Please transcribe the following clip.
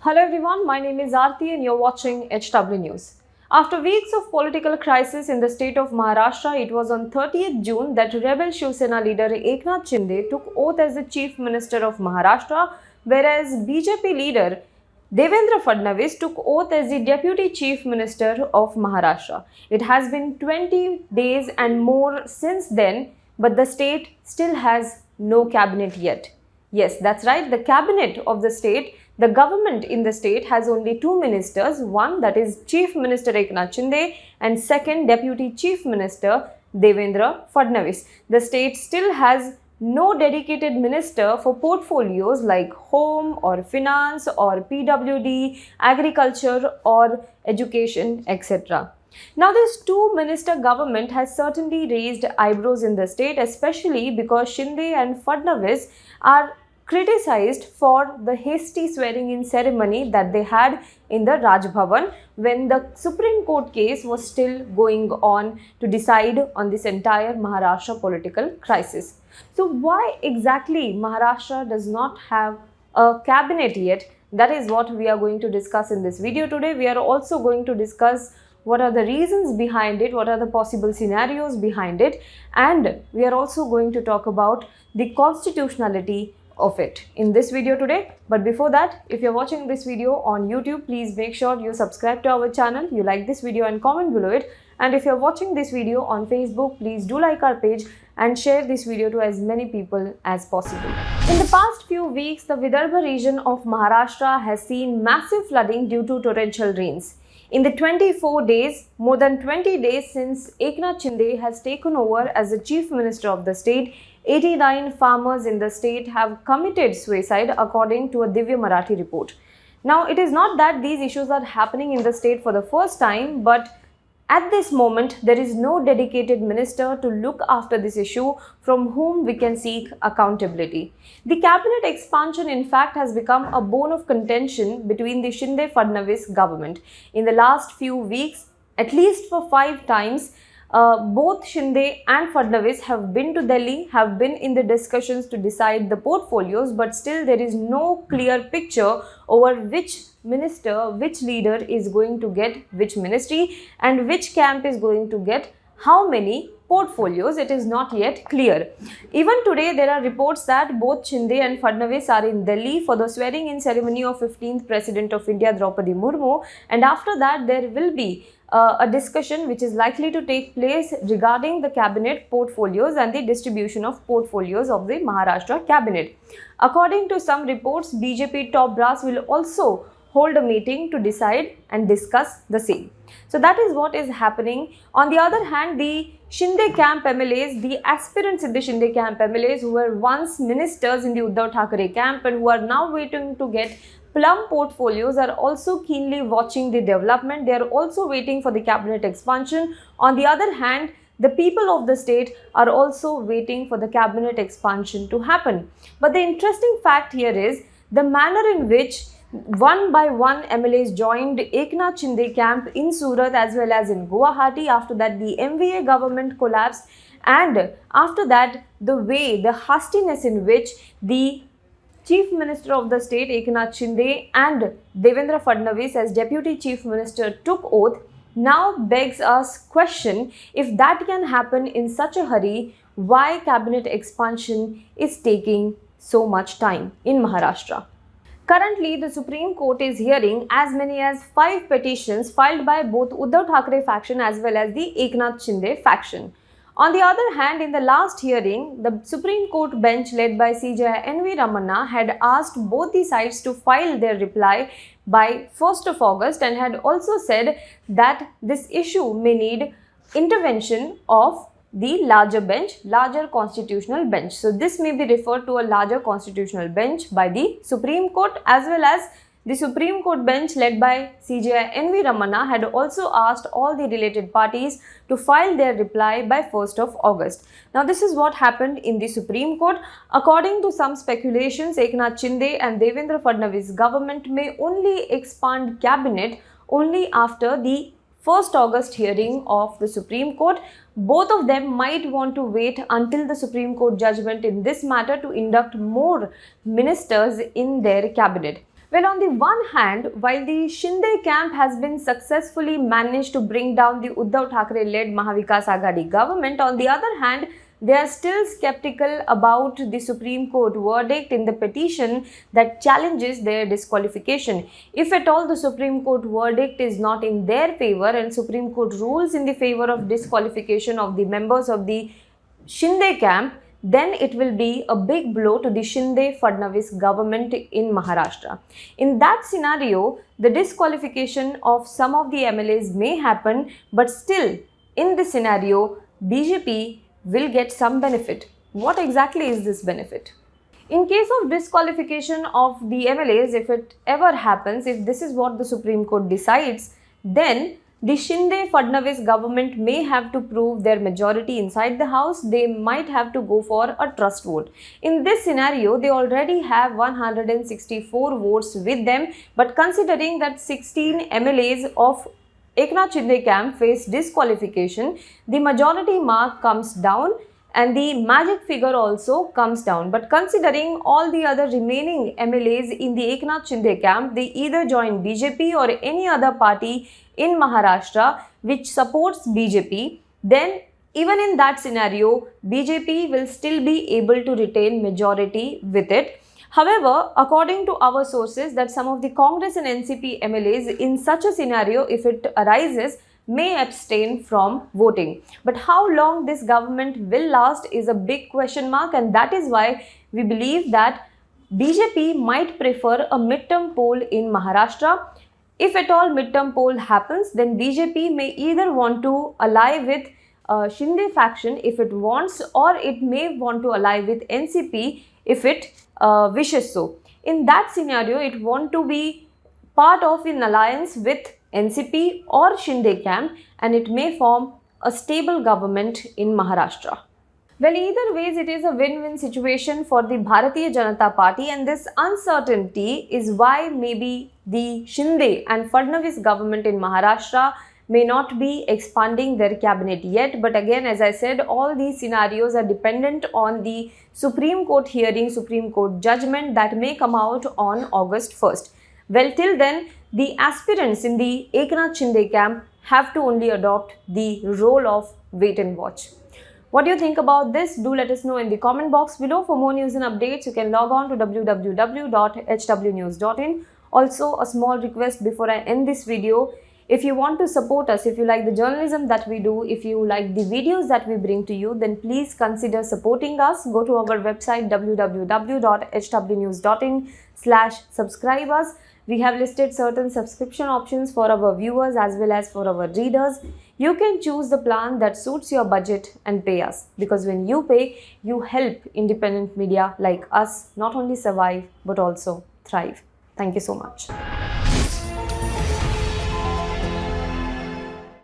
Hello everyone, my name is Aarti and you're watching HW News. After weeks of political crisis in the state of Maharashtra, it was on 30th June that Rebel Shivsena leader Eknath Shinde took oath as the Chief Minister of Maharashtra, whereas BJP leader Devendra Fadnavis took oath as the Deputy Chief Minister of Maharashtra. It has been 20 days and more since then, but the state still has no cabinet yet. Yes, that's right. The cabinet of the state, the government in the state has only two ministers. One, that is Chief Minister Eknath Shinde, and second, Deputy Chief Minister Devendra Fadnavis. The state still has no dedicated minister for portfolios like home or finance or PWD, agriculture or education, etc. Now, this two-minister government has certainly raised eyebrows in the state, especially because Shinde and Fadnavis are criticized for the hasty swearing-in ceremony that they had in the Raj Bhavan when the Supreme Court case was still going on to decide on this entire Maharashtra political crisis. So why exactly Maharashtra does not have a cabinet yet? That is what we are going to discuss in this video today. We are also going to discuss what are the reasons behind it, what are the possible scenarios behind it, and we are also going to talk about the constitutionality of it in this video today. But before that, if you're watching this video on YouTube, please make sure you subscribe to our channel, you like this video and comment below it. And if you're watching this video on Facebook, please do like our page and share this video to as many people as possible. In the past few weeks, the Vidarbha region of Maharashtra has seen massive flooding due to torrential rains. In the 24 days, more than 20 days since Eknath Shinde has taken over as the Chief Minister of the state, 89 farmers in the state have committed suicide according to a Divya Marathi report. Now, it is not that these issues are happening in the state for the first time, but at this moment, there is no dedicated minister to look after this issue from whom we can seek accountability. The cabinet expansion, in fact, has become a bone of contention between the Shinde-Fadnavis government. In the last few weeks, at least for 5 times, both Shinde and Fadnavis have been to Delhi, have been in the discussions to decide the portfolios, but still there is no clear picture over which minister, which leader is going to get which ministry and which camp is going to get how many portfolios. It is not yet clear. Even today, there are reports that both Shinde and Fadnavis are in Delhi for the swearing-in ceremony of 15th President of India, Draupadi Murmu, and after that, there will be a discussion which is likely to take place regarding the cabinet portfolios and the distribution of portfolios of the Maharashtra cabinet. According to some reports, BJP top brass will also hold a meeting to decide and discuss the same. So that is what is happening. On the other hand, the Shinde camp MLAs, the aspirants in the Shinde camp MLAs who were once ministers in the Uddhav Thackeray camp and who are now waiting to get plum portfolios, are also keenly watching the development. They are also waiting for the cabinet expansion. On the other hand, the people of the state are also waiting for the cabinet expansion to happen. But the interesting fact here is the manner in which one by one MLAs joined Eknath Shinde camp in Surat as well as in Guwahati. After that, the MVA government collapsed, and after that, the way, the hastiness in which the Chief Minister of the state Eknath Shinde and Devendra Fadnavis as Deputy Chief Minister took oath now begs us question, if that can happen in such a hurry, why cabinet expansion is taking so much time in Maharashtra. Currently, the Supreme Court is hearing as many as 5 petitions filed by both Uddhav Thackeray faction as well as the Eknath Shinde faction. On the other hand, in the last hearing, the Supreme Court bench led by CJI N.V. Ramana had asked both the sides to file their reply by 1st of August and had also said that this issue may need intervention of the larger bench, larger constitutional bench. So this may be referred to a larger constitutional bench by the Supreme Court, as well as the Supreme Court bench led by CJI N.V. Ramana had also asked all the related parties to file their reply by 1st of August. Now, this is what happened in the Supreme Court. According to some speculations, Eknath Shinde and Devendra Fadnavis government may only expand cabinet only after the 1st August hearing of the Supreme Court. Both of them might want to wait until the Supreme Court judgment in this matter to induct more ministers in their cabinet. Well, on the one hand, while the Shinde camp has been successfully managed to bring down the Uddhav Thackeray-led Mahavikas Aghadi government, on the other hand, they are still skeptical about the Supreme Court verdict in the petition that challenges their disqualification. If at all the Supreme Court verdict is not in their favor and Supreme Court rules in the favor of disqualification of the members of the Shinde camp, then it will be a big blow to the Shinde-Fadnavis government in Maharashtra. In that scenario, the disqualification of some of the MLAs may happen, but still, in this scenario, BJP will get some benefit. What exactly is this benefit? In case of disqualification of the MLAs, if it ever happens, if this is what the Supreme Court decides, then the Shinde-Fadnavis government may have to prove their majority inside the house. They might have to go for a trust vote. In this scenario, they already have 164 votes with them, but considering that 16 MLAs of Eknath Shinde camp face disqualification, the majority mark comes down and the magic figure also comes down. But considering all the other remaining MLAs in the Eknath Shinde camp, they either join BJP or any other party in Maharashtra which supports BJP, then even in that scenario, BJP will still be able to retain majority with it. However, according to our sources, that some of the Congress and NCP MLAs in such a scenario, if it arises, may abstain from voting. But how long this government will last is a big question mark, and that is why we believe that BJP might prefer a midterm poll in Maharashtra. If at all midterm poll happens, then BJP may either want to ally with Shinde faction if it wants, or it may want to ally with NCP if it wishes so. In that scenario, it want to be part of an alliance with NCP or Shinde camp, and it may form a stable government in Maharashtra. Well, either ways, it is a win-win situation for the Bharatiya Janata Party, and this uncertainty is why maybe the Shinde and Fadnavis government in Maharashtra may not be expanding their cabinet yet. But again, as I said, all these scenarios are dependent on the Supreme Court hearing, Supreme Court judgment that may come out on August 1st. Well, till then, the aspirants in the Eknath Shinde camp have to only adopt the role of wait and watch. What do you think about this? Do let us know in the comment box below. For more news and updates, you can log on to www.hwnews.in. Also, a small request before I end this video. If you want to support us, if you like the journalism that we do, if you like the videos that we bring to you, then please consider supporting us. Go to our website www.hwnews.in/subscribe us. We have listed certain subscription options for our viewers as well as for our readers. You can choose the plan that suits your budget and pay us, because when you pay, you help independent media like us not only survive but also thrive. Thank you so much.